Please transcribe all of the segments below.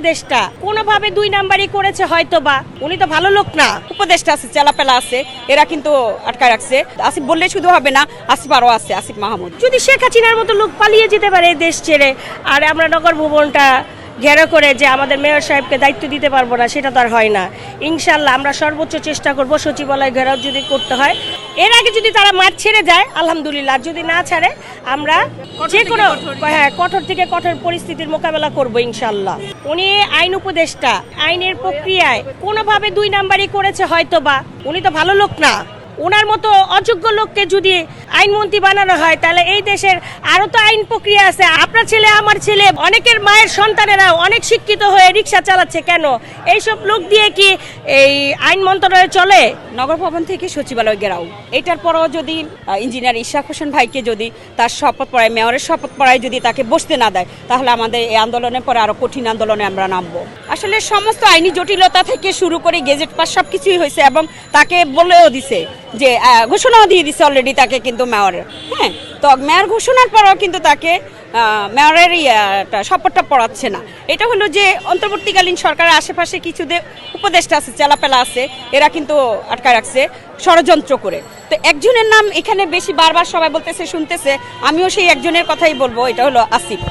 উপদেষ্টা কোনোভাবে 2 নাম্বারই করেছে হয়তোবা, উনি তো ভালো লোক না। উপদেষ্টা আছে, চেলাপেলা আছে, এরা কিন্তু আটকায় রাখছে। আসিফ বললে শুধু হবে না, আসিফ আরও আছে, আসিফ মাহমুদ। যদি শেখ হাসিনার মতো লোক পালিয়ে যেতে পারে দেশ ছেড়ে, আর আমরা নগর ভবনটা ঘেরা করে যে আমাদের মেয়র সাহেবকে দায়িত্ব দিতে পারবো না, সেটা তো আর হয় না। ইনশাল্লাহ আমরা সর্বোচ্চ চেষ্টা করব সচিবালয় ঘেরাও যদি করতে হয়। এর আগে যদি তারা মাঠ ছেড়ে যায় আলহামদুলিল্লাহ, যদি না ছাড়ে আমরা যে কোনো কঠোর থেকে কঠোর পরিস্থিতির মোকাবেলা করব ইনশাল্লাহ। উনি আইন উপদেষ্টা, আইনের প্রক্রিয়ায় কোনোভাবে 2 নাম্বারই করেছে হয়তোবা, উনি তো ভালো লোক না। ওনার মতো অযোগ্য লোককে যদি আইনমন্ত্রী বানানো হয় তাহলে এই দেশের আরো তো আইন প্রক্রিয়া আছে। আপনার ছেলে, আমার ছেলে, অনেকের মায়ের সন্তানেরা অনেক শিক্ষিত হয়ে রিক্সা চালাচ্ছে, কেন এইসব লোক দিয়ে কি এই আইন মন্ত্রণালয় চলে? নগর ভবন থেকে সচিবালয় ঘেরাও, এটার পরও যদি ইঞ্জিনিয়ার ইশরাক হোসেন ভাইকে যদি তার শপথ পড়ায়, মেয়রের শপথ পড়ায় যদি তাকে বসতে না দেয়, তাহলে আমাদের এই আন্দোলনের পরে আরো কঠিন আন্দোলনে আমরা নামবো। আসলে সমস্ত আইনি জটিলতা থেকে শুরু করে গেজেট পাস সবকিছুই হয়েছে, এবং তাকে বলেও দিছে যে ঘোষণাও দিয়ে দিছে অলরেডি তাকে কিন্তু মেয়রের। হ্যাঁ, তো মেয়র ঘোষণার পরও কিন্তু তাকে মেয়রের শপথটা পড়াচ্ছে না। এটা হলো যে অন্তর্বর্তীকালীন সরকারের আশেপাশে কিছু উপদেষ্টা আছে, চেলাপেলা আছে, এরা কিন্তু আটকায় রাখছে ষড়যন্ত্র করে। তো একজনের নাম এখানে বেশি বারবার সবাই বলতেছে, শুনতেছে, আমিও সেই একজনের কথাই বলবো, এটা হলো আসিফ।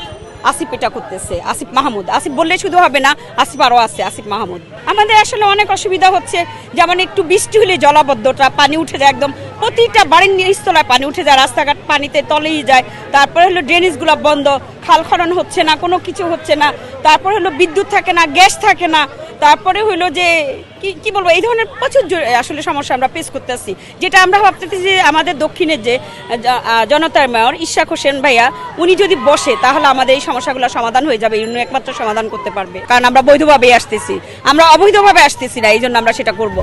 আসিফ এটা করতেছে, আসিফ মাহমুদ। আসিফ বললে শুধু হবে না, আসিফ আরও আছে, আসিফ মাহমুদ। আমাদের আসলে অনেক অসুবিধা হচ্ছে, যেমন একটু বৃষ্টি হলে জলাবদ্ধতা, পানি উঠে যায়, একদম প্রতিটা বাড়ির নিচতলায় পানি উঠে যায়, রাস্তাঘাট পানিতে তলেই যায়। তারপরে হলো ড্রেনেজগুলো বন্ধ, খাল খনন হচ্ছে না, কোনো কিছু হচ্ছে না। তারপরে হলো বিদ্যুৎ থাকে না, গ্যাস থাকে না। তারপরে হলো যে কি বলবো, এই ধরনের প্রচুর আসলে সমস্যা আমরা ফেস করতেছি, যেটা আমরা ভাবতেছি যে আমাদের দক্ষিণের যে জনতার মেয়র ইশরাক হোসেন ভাইয়া, উনি যদি বসে তাহলে আমাদের এই সমস্যাগুলো সমাধান হয়ে যাবে। উনি একমাত্র সমাধান করতে পারবে, কারণ আমরা বৈধভাবেই আসতেছি, আমরা অবৈধভাবে আসতেছি না, এই জন্য আমরা সেটা করব।